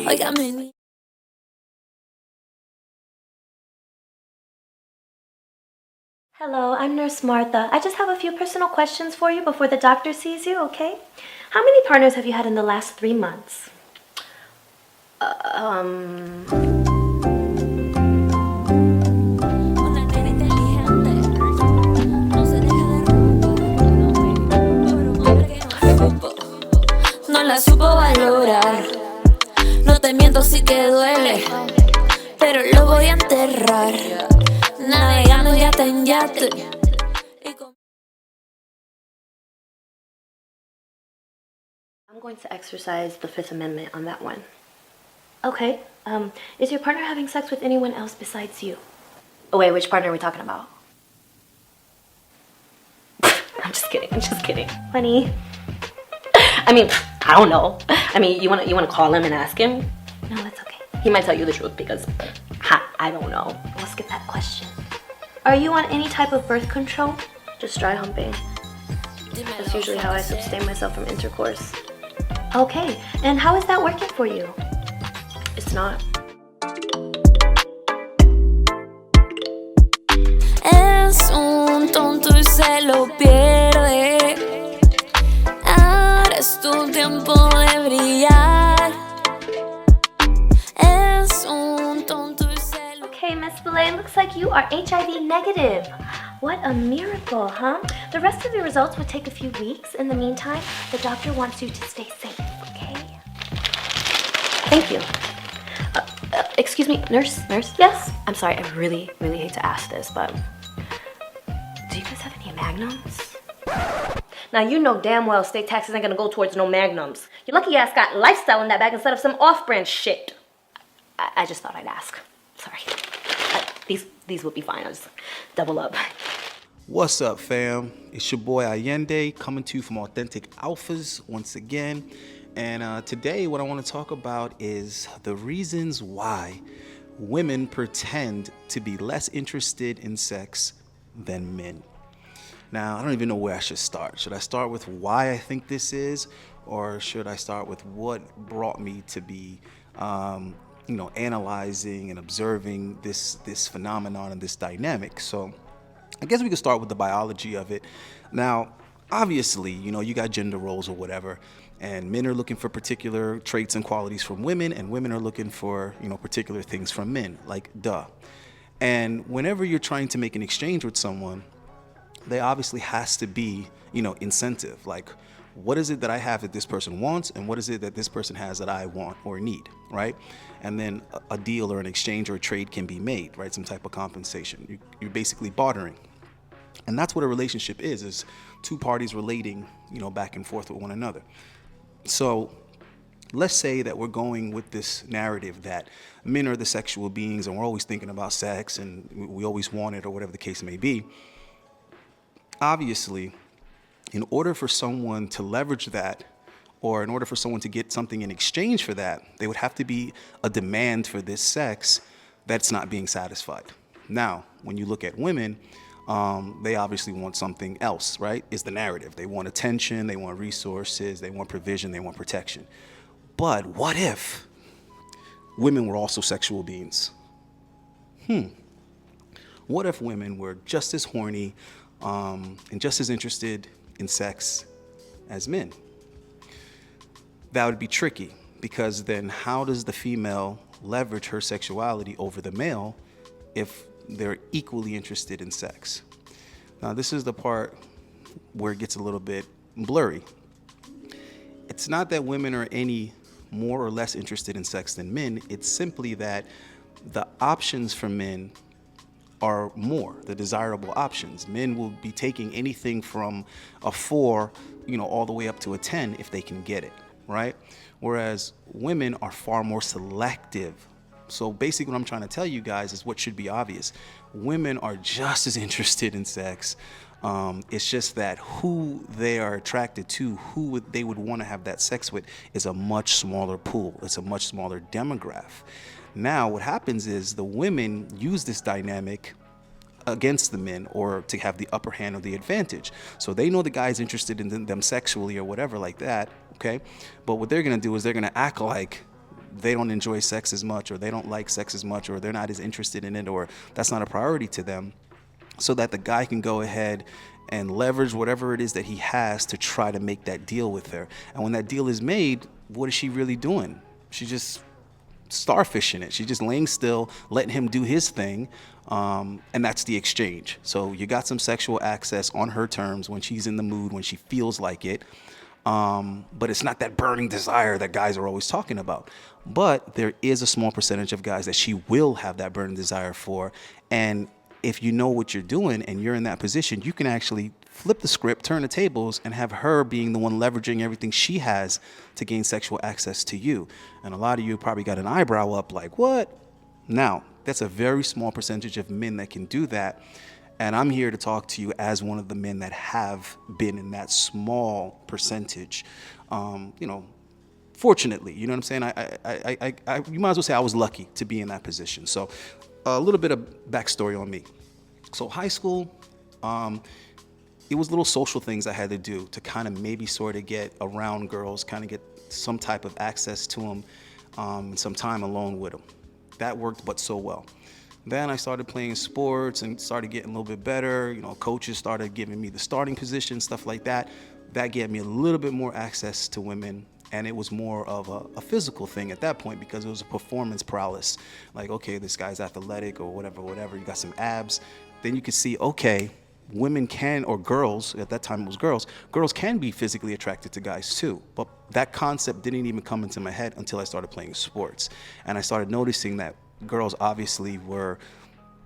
Óigame. Hello, I'm Nurse Martha. I just have a few personal questions for you before the doctor sees you, okay? How many partners have you had in the last 3 months? Una nena inteligente. No se deja derrumbar. Por un hombre que no supo. No la supo valorar. No te miento, sí que duele. Pero lo voy a enterrar. Navegando yate en yate. I'm going to exercise the Fifth Amendment on that one. Okay, is your partner having sex with anyone else besides you? Oh wait, which partner are we talking about? I'm just kidding. Honey. I mean, I don't know. I mean, you wanna call him and ask him? No, that's okay. He might tell you the truth because, I don't know. We'll skip that question. Are you on any type of birth control? Just dry humping. That's usually how I sustain myself from intercourse. Okay, and how is that working for you? It's not. Es un tonto y se lo pierde. Ahora es tu tiempo de brillar. Es un tonto y se lo. Okay, Miss Belay, looks like you are HIV negative. What a miracle, huh? The rest of the results would take a few weeks. In the meantime, the doctor wants you to stay safe, okay? Thank you. Excuse me, nurse? Yes? I'm sorry, I really hate to ask this, but do you guys have any magnums? Now, you know damn well state taxes ain't gonna go towards no magnums. Your lucky ass got lifestyle in that bag instead of some off-brand shit. I just thought I'd ask. Sorry. These would be fine. I'll just double up. What's up, fam? It's your boy Ayindei coming to you from Authentic Alphas once again. And today what I want to talk about is the reasons why women pretend to be less interested in sex than men. Now, I don't even know where I should start. Should I start with why I think this is, or should I start with what brought me to be analyzing and observing this phenomenon and this dynamic? So I guess we could start with the biology of it. Now, obviously, you got gender roles or whatever, and men are looking for particular traits and qualities from women, and women are looking for, particular things from men, like duh. And whenever you're trying to make an exchange with someone, there obviously has to be, incentive. Like, what is it that I have that this person wants, and what is it that this person has that I want or need, right? And then a deal or an exchange or a trade can be made, right? Some type of compensation. You're basically bartering. And that's what a relationship is two parties relating, back and forth with one another. So let's say that we're going with this narrative that men are the sexual beings and we're always thinking about sex and we always want it or whatever the case may be. Obviously, in order for someone to leverage that, or in order for someone to get something in exchange for that, there would have to be a demand for this sex that's not being satisfied. Now, when you look at women, they obviously want something else, right? Is the narrative. They want attention, they want resources, they want provision, they want protection. But what if women were also sexual beings? What if women were just as horny and just as interested in sex as men? That would be tricky, because then how does the female leverage her sexuality over the male if they're equally interested in sex? Now, this is the part where it gets a little bit blurry. It's not that women are any more or less interested in sex than men. It's simply that the options for men are more, the desirable options. Men will be taking anything from a 4, all the way up to a 10 if they can get it, right? Whereas women are far more selective. So basically what I'm trying to tell you guys is what should be obvious. Women are just as interested in sex. It's just that who they are attracted to, they would want to have that sex with, is a much smaller pool. It's a much smaller demographic. Now, what happens is the women use this dynamic against the men, or to have the upper hand or the advantage. So they know the guy's interested in them sexually or whatever like that, okay? But what they're gonna do is they're gonna act like they don't enjoy sex as much, or they don't like sex as much, or they're not as interested in it, or that's not a priority to them, so that the guy can go ahead and leverage whatever it is that he has to try to make that deal with her. And when that deal is made, what is she really doing? She's just starfishing it. She's just laying still, letting him do his thing, and that's the exchange. So you got some sexual access on her terms when she's in the mood, when she feels like it. But it's not that burning desire that guys are always talking about. But there is a small percentage of guys that she will have that burning desire for. And if you know what you're doing and you're in that position, you can actually flip the script, turn the tables, and have her being the one leveraging everything she has to gain sexual access to you. And a lot of you probably got an eyebrow up like, what? Now, that's a very small percentage of men that can do that. And I'm here to talk to you as one of the men that have been in that small percentage. Fortunately, you know what I'm saying? You might as well say I was lucky to be in that position. So a little bit of backstory on me. So high school, it was little social things I had to do to kind of maybe sort of get around girls, kind of get some type of access to them, and some time alone with them. That worked but so well. Then I started playing sports and started getting a little bit better. Coaches started giving me the starting position, stuff like that. That gave me a little bit more access to women. And it was more of a physical thing at that point, because it was a performance prowess. Like, okay, this guy's athletic or whatever, you got some abs. Then you could see, okay, women can, or girls, at that time it was girls can be physically attracted to guys too. But that concept didn't even come into my head until I started playing sports. And I started noticing that girls obviously were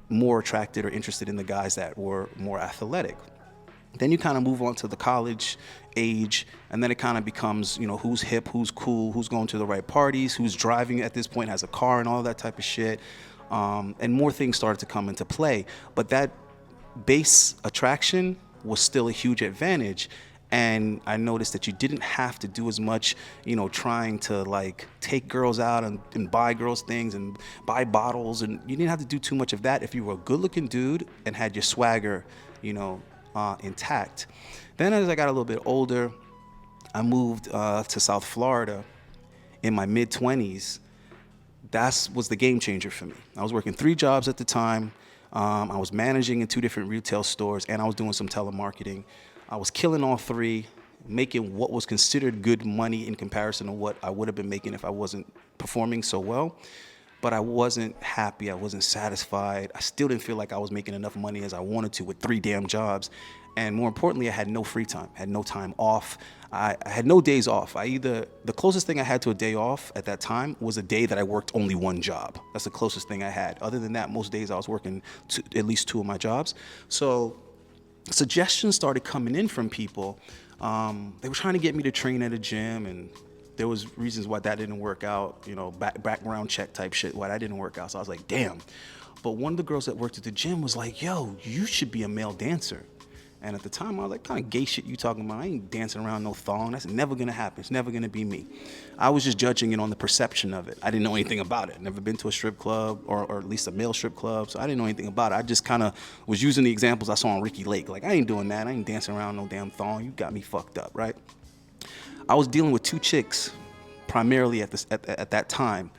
more attracted or interested in the guys that were more athletic. Then you kind of move on to the college age, and then it kind of becomes, who's hip, who's cool, who's going to the right parties, who's driving at this point, has a car and all that type of shit. And more things started to come into play. But that base attraction was still a huge advantage. And I noticed that you didn't have to do as much, trying to like take girls out and buy girls things and buy bottles. And you didn't have to do too much of that if you were a good looking dude and had your swagger, intact. Then as I got a little bit older, I moved to South Florida in my mid-20s. That was the game changer for me. I was working 3 jobs at the time. I was managing in 2 different retail stores, and I was doing some telemarketing. I was killing all 3, making what was considered good money in comparison to what I would have been making if I wasn't performing so well. But I wasn't happy, I wasn't satisfied. I still didn't feel like I was making enough money as I wanted to with 3 damn jobs. And more importantly, I had no free time, had no time off. I had no days off. The closest thing I had to a day off at that time was a day that I worked only 1 job. That's the closest thing I had. Other than that, most days I was working at least 2 of my jobs. So suggestions started coming in from people. They were trying to get me to train at a gym, and there was reasons why that didn't work out, background check type shit, why that didn't work out. So I was like, damn. But one of the girls that worked at the gym was like, yo, you should be a male dancer. And at the time, I was like, kind of gay shit you talking about? I ain't dancing around no thong. That's never going to happen. It's never going to be me. I was just judging it on the perception of it. I didn't know anything about it. Never been to a strip club, or at least a male strip club, so I didn't know anything about it. I just kind of was using the examples I saw on Ricky Lake. Like, I ain't doing that. I ain't dancing around no damn thong. You got me fucked up, right? I was dealing with 2 chicks, primarily at that time.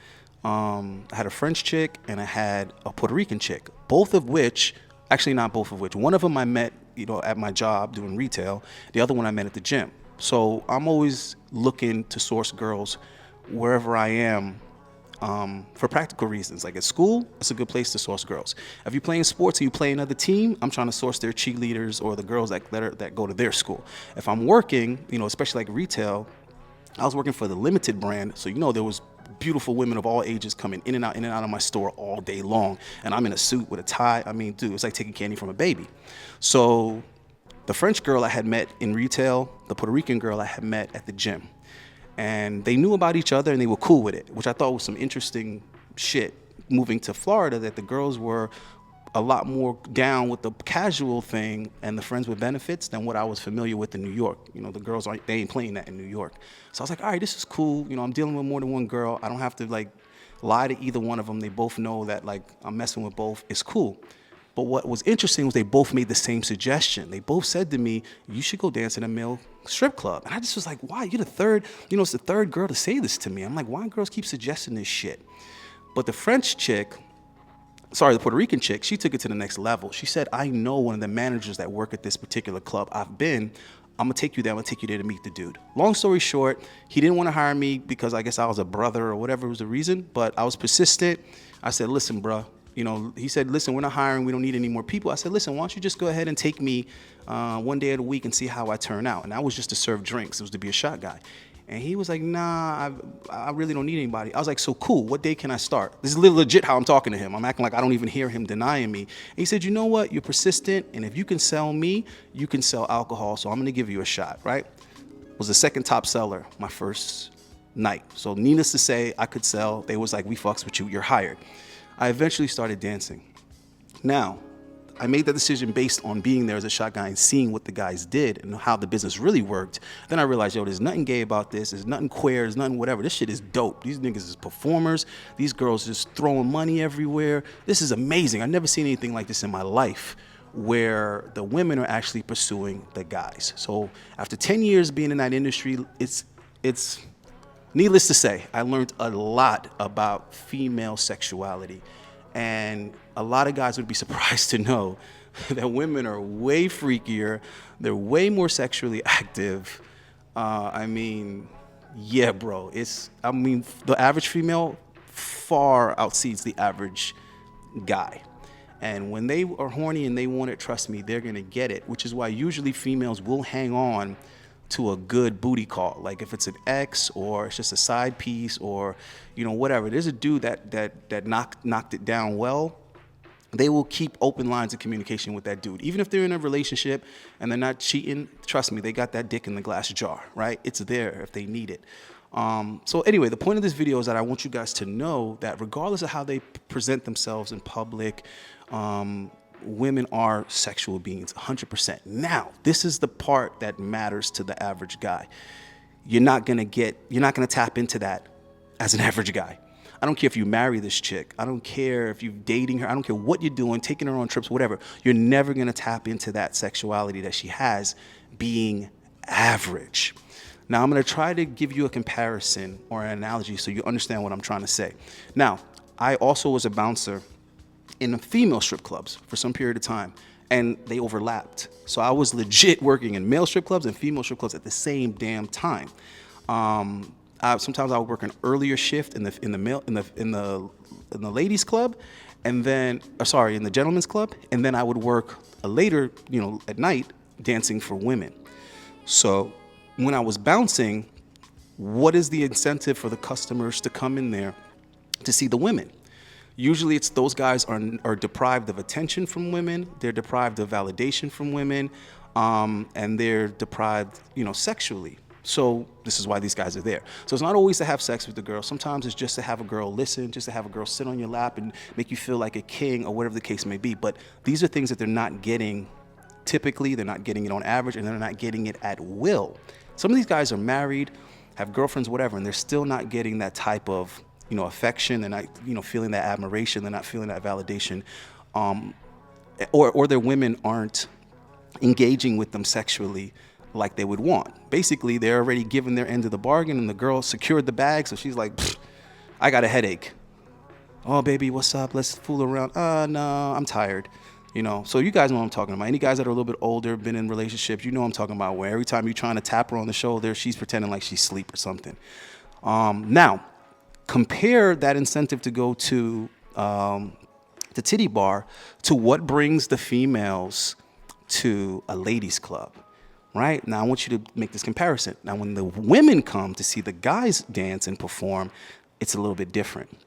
I had a French chick and I had a Puerto Rican chick, both of which, actually not both of which, one of them I met, at my job doing retail. The other one I met at the gym. So I'm always looking to source girls wherever I am, for practical reasons. Like at school, it's a good place to source girls. If you're playing sports and you play another team, I'm trying to source their cheerleaders or the girls that go to their school. If I'm working, especially like retail, I was working for the Limited brand, so there was beautiful women of all ages coming in and out of my store all day long, and I'm in a suit with a tie. I mean, dude, it's like taking candy from a baby. So the French girl I had met in retail, the Puerto Rican girl I had met at the gym, and they knew about each other and they were cool with it, which I thought was some interesting shit. Moving to Florida, that the girls were a lot more down with the casual thing and the friends with benefits than what I was familiar with in New York. The girls they ain't playing that in New York. So I was like, all right, this is cool. I'm dealing with more than one girl. I don't have to lie to either one of them. They both know that I'm messing with both. It's cool. But what was interesting was they both made the same suggestion. They both said to me, you should go dance in a male strip club. And I just was like, why? You're the third, it's the third girl to say this to me. I'm like, why girls keep suggesting this shit? But the Puerto Rican chick, she took it to the next level. She said, I know one of the managers that work at this particular club. I'm going to take you there. I'm going to take you there to meet the dude. Long story short, he didn't want to hire me because I guess I was a brother or whatever was the reason, but I was persistent. I said, listen, bruh. He said, listen, we're not hiring. We don't need any more people. I said, listen, why don't you just go ahead and take me one day of the week and see how I turn out? And that was just to serve drinks. It was to be a shot guy. And he was like, nah, I really don't need anybody. I was like, so cool. What day can I start? This is legit how I'm talking to him. I'm acting like I don't even hear him denying me. And he said, you know what? You're persistent. And if you can sell me, you can sell alcohol. So I'm going to give you a shot, right? Was the second top seller my first night. So needless to say, I could sell. They was like, we fucks with you. You're hired. I eventually started dancing. Now, I made that decision based on being there as a shot guy and seeing what the guys did and how the business really worked. Then I realized, there's nothing gay about this. There's nothing queer. There's nothing whatever. This shit is dope. These niggas is performers. These girls just throwing money everywhere. This is amazing. I've never seen anything like this in my life where the women are actually pursuing the guys. So after 10 years being in that industry, it's needless to say, I learned a lot about female sexuality. And a lot of guys would be surprised to know that women are way freakier. They're way more sexually active. Yeah, bro. The average female far outseeds the average guy. And when they are horny and they want it, trust me, they're going to get it, which is why usually females will hang on to a good booty call. Like if it's an ex or it's just a side piece or, whatever. There's a dude that knocked it down well. They will keep open lines of communication with that dude. Even if they're in a relationship and they're not cheating, trust me, they got that dick in the glass jar, right? It's there if they need it. So anyway, the point of this video is that I want you guys to know that regardless of how they present themselves in public, women are sexual beings, 100%. Now, this is the part that matters to the average guy. You're not gonna tap into that as an average guy. I don't care if you marry this chick. I don't care if you're dating her. I don't care what you're doing, taking her on trips, whatever. You're never gonna tap into that sexuality that she has being average. Now, I'm gonna try to give you a comparison or an analogy so you understand what I'm trying to say. Now, I also was a bouncer in female strip clubs for some period of time, and they overlapped. So I was legit working in male strip clubs and female strip clubs at the same damn time. Sometimes I would work an earlier shift in the ladies club, and then in the gentlemen's club, and then I would work a later, at night dancing for women. So when I was bouncing, what is the incentive for the customers to come in there to see the women? Usually it's those guys are deprived of attention from women, they're deprived of validation from women, and they're deprived, sexually. So this is why these guys are there. So it's not always to have sex with the girl. Sometimes it's just to have a girl listen, just to have a girl sit on your lap and make you feel like a king or whatever the case may be. But these are things that they're not getting typically, they're not getting it on average, and they're not getting it at will. Some of these guys are married, have girlfriends, whatever, and they're still not getting that type of affection. They're not, feeling that admiration. They're not feeling that validation, or their women aren't engaging with them sexually like they would want. Basically, they're already given their end of the bargain, and the girl secured the bag, so she's like, I got a headache. Oh, baby, what's up? Let's fool around. No, I'm tired. So you guys know what I'm talking about. Any guys that are a little bit older, been in relationships, what I'm talking about, where every time you're trying to tap her on the shoulder, she's pretending like she's asleep or something. Now, compare that incentive to go to the titty bar to what brings the females to a ladies club, right? Now I want you to make this comparison. Now when the women come to see the guys dance and perform, it's a little bit different.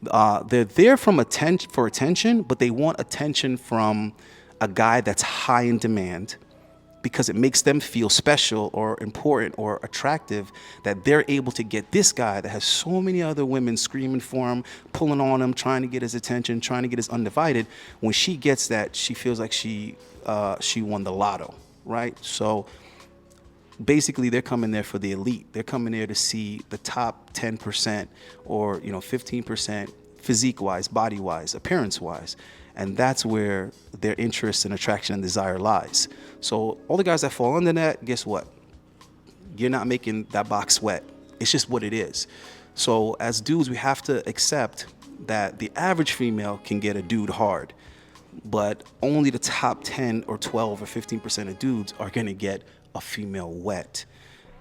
They're there for attention, but they want attention from a guy that's high in demand, because it makes them feel special or important or attractive that they're able to get this guy that has so many other women screaming for him, pulling on him, trying to get his attention, trying to get his undivided. When she gets that, she feels like she won the lotto, right? So basically they're coming there for the elite. They're coming there to see the top 10% or 15% physique-wise, body-wise, appearance-wise. And that's where their interest and attraction and desire lies. So all the guys that fall under that, guess what? You're not making that box sweat. It's just what it is. So as dudes, we have to accept that the average female can get a dude hard, but only the top 10 or 12 or 15% of dudes are gonna get a female wet.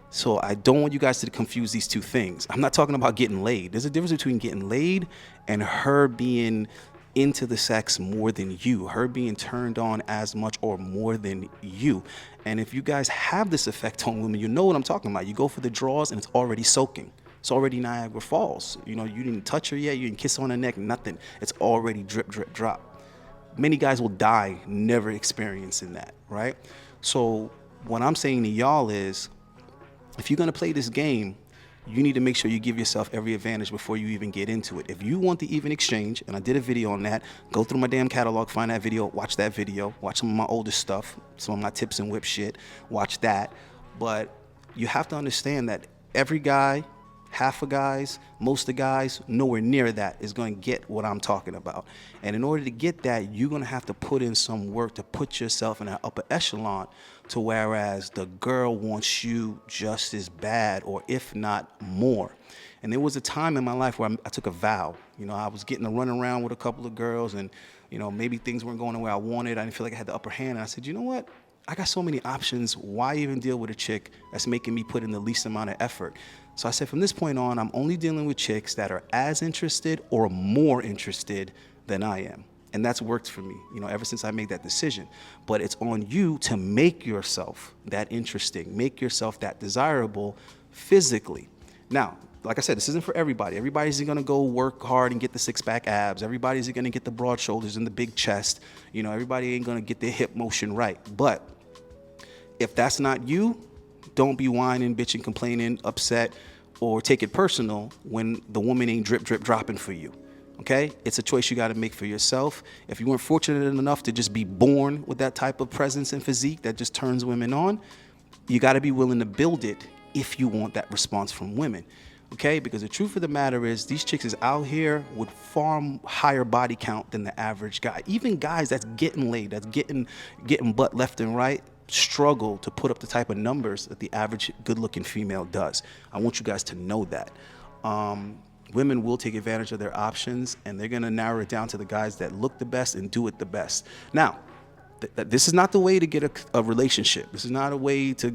So I don't want you guys to confuse these two things. I'm not talking about getting laid. There's a difference between getting laid and her being into the sex more than you, her being turned on as much or more than you. And if you guys have this effect on women, you know what I'm talking about. You go for the draws and it's already soaking. It's already Niagara Falls. You know, you didn't touch her yet, you didn't kiss her on the neck, nothing. It's already drip, drip, drop. Many guys will die never experiencing that, right? So what I'm saying to y'all is, if you're gonna play this game, you need to make sure you give yourself every advantage before you even get into it. If you want the even exchange, and I did a video on that, go through my damn catalog, find that video, watch that video, watch some of my oldest stuff, some of my tips and whip shit, watch that. But you have to understand that every guy, half of guys, most of the guys, nowhere near that is going to get what I'm talking about. And in order to get that, you're going to have to put in some work to put yourself in that upper echelon, to whereas the girl wants you just as bad, or if not more. And there was a time in my life where I took a vow. You know, I was getting to run around with a couple of girls, and, you know, maybe things weren't going the way I wanted. I didn't feel like I had the upper hand. And I said, you know what? I got so many options. Why even deal with a chick that's making me put in the least amount of effort? So I said, from this point on, I'm only dealing with chicks that are as interested or more interested than I am. And that's worked for me, you know, ever since I made that decision. But it's on you to make yourself that interesting, make yourself that desirable physically. Now, like I said, this isn't for everybody. Everybody's gonna go work hard and get the six-pack abs. Everybody's gonna get the broad shoulders and the big chest. You know, everybody ain't gonna get their hip motion right. But if that's not you, don't be whining, bitching, complaining, upset, or take it personal when the woman ain't drip, drip, dropping for you. Okay? It's a choice you got to make for yourself. If you weren't fortunate enough to just be born with that type of presence and physique that just turns women on, you got to be willing to build it if you want that response from women. Okay? Because the truth of the matter is, these chicks is out here with far higher body count than the average guy. Even guys that's getting laid, that's getting butt left and right, struggle to put up the type of numbers that the average good-looking female does. I want you guys to know that. Women will take advantage of their options, and they're gonna narrow it down to the guys that look the best and do it the best. Now, this is not the way to get a relationship. This is not a way to,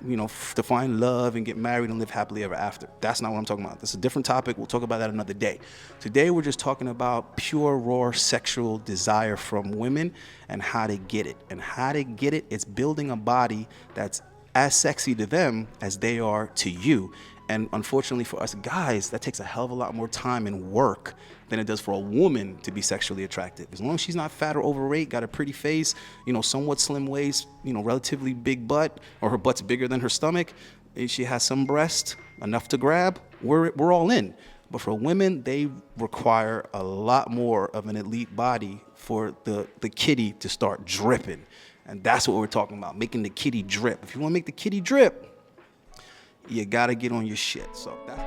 you know, to find love and get married and live happily ever after. That's not what I'm talking about. This is a different topic. We'll talk about that another day. Today, we're just talking about pure, raw sexual desire from women and how to get it. And how to get it, it's building a body that's as sexy to them as they are to you. And unfortunately for us guys, that takes a hell of a lot more time and work than it does for a woman to be sexually attractive. As long as she's not fat or overweight, got a pretty face, you know, somewhat slim waist, you know, relatively big butt, or her butt's bigger than her stomach, if she has some breast, enough to grab, we're all in. But for women, they require a lot more of an elite body for the kitty to start dripping. And that's what we're talking about, making the kitty drip. If you want to make the kitty drip, you gotta get on your shit. So that's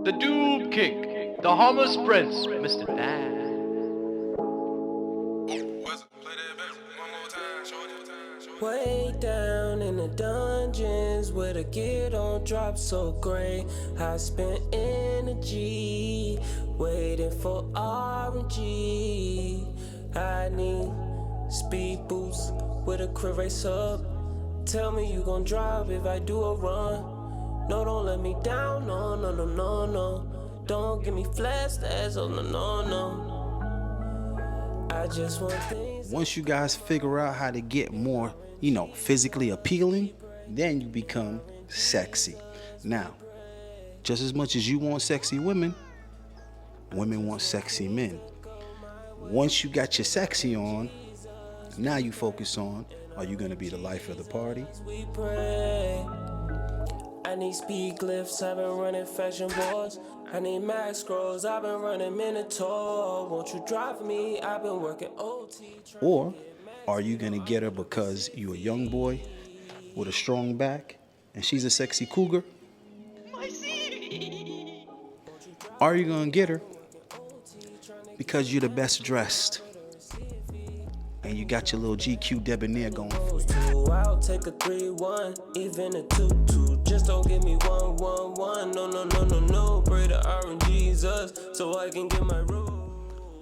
The Doob King, the Harmless Prince, Mr. Bad. Way down in the dungeons where the gear don't drop so great. I spent energy waiting for RNG. I need speed boost with a quick race up. Tell me you gon' drop if I do a run. No, don't let me down, no, no, no, no, no. Don't give me flash stats, oh, no, no, no. I just want things. Once you guys figure out how to get more, you know, physically appealing, then you become sexy. Now, just as much as you want sexy women, women want sexy men. Once you got your sexy on, Now you focus on, are you going to be the life of the party? We pray. I need speed glyphs, I've been running fashion boards. I need max scrolls, I've been running Minotaur. Won't you drive me? I've been working OT. Or are you going to get her because you're a young boy with a strong back and she's a sexy cougar? Are you going to get her because you're the best dressed and you got your little GQ debonair going for you? I'll take a 3-1, even a 2-2. Just don't give me 1-1-1. No. Pray to our and Jesus so I can get my room.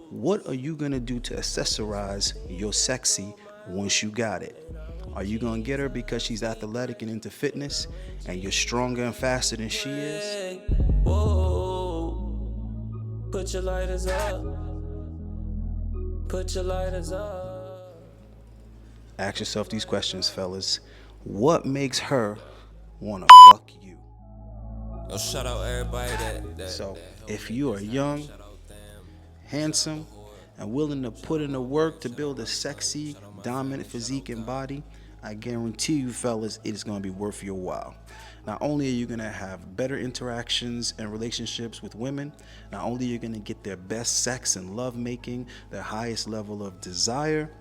What are you going to do to accessorize your sexy once you got it? Are you going to get her because she's athletic and into fitness and you're stronger and faster than she is? Hey, whoa. Put your lighters up. Put your lighters up. Ask yourself these questions, fellas. What makes her want to fuck you? Yo, shout out everybody So, if you are young, handsome, and willing to put in the work to build a sexy, dominant physique and body, I guarantee you, fellas, it is going to be worth your while. Not only are you going to have better interactions and relationships with women, not only are you going to get their best sex and love making, their highest level of desire,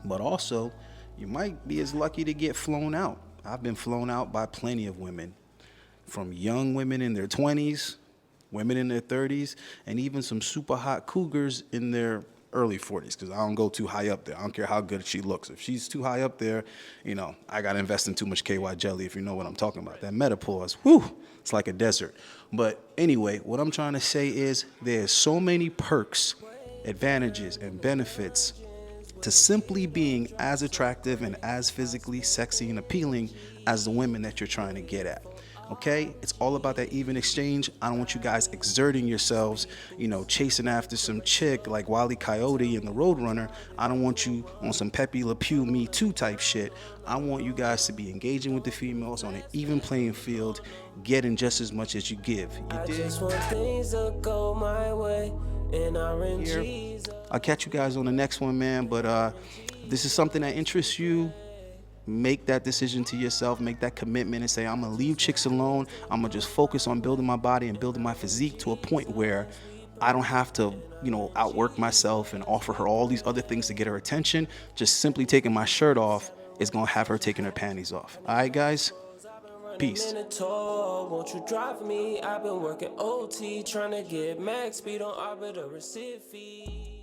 but also you might be as lucky to get flown out. I've been flown out by plenty of women, from young women in their 20s, women in their 30s, and even some super hot cougars in their early 40s, because I don't go too high up there. I don't care how good she looks. If she's too high up there, I got to invest in too much KY jelly, if you know what I'm talking about. That menopause, whew, it's like a desert. But anyway, what I'm trying to say is there's so many perks, advantages, and benefits to simply being as attractive and as physically sexy and appealing as the women that you're trying to get at. Okay, it's all about that even exchange. I don't want you guys exerting yourselves, chasing after some chick like Wile E. Coyote in the Roadrunner. I don't want you on some Pepe Le Pew Me Too type shit. I want you guys to be engaging with the females on an even playing field, getting just as much as you give. You dig? just want things to go my way. Here. I'll catch you guys on the next one, man. But if this is something that interests you, make that decision to yourself, make that commitment and say, I'm going to leave chicks alone. I'm going to just focus on building my body and building my physique to a point where I don't have to, outwork myself and offer her all these other things to get her attention. Just simply taking my shirt off is going to have her taking her panties off. All right, guys? Peace. Won't you drive me? I've been working OT, trying to get max speed on arbiter receive fee.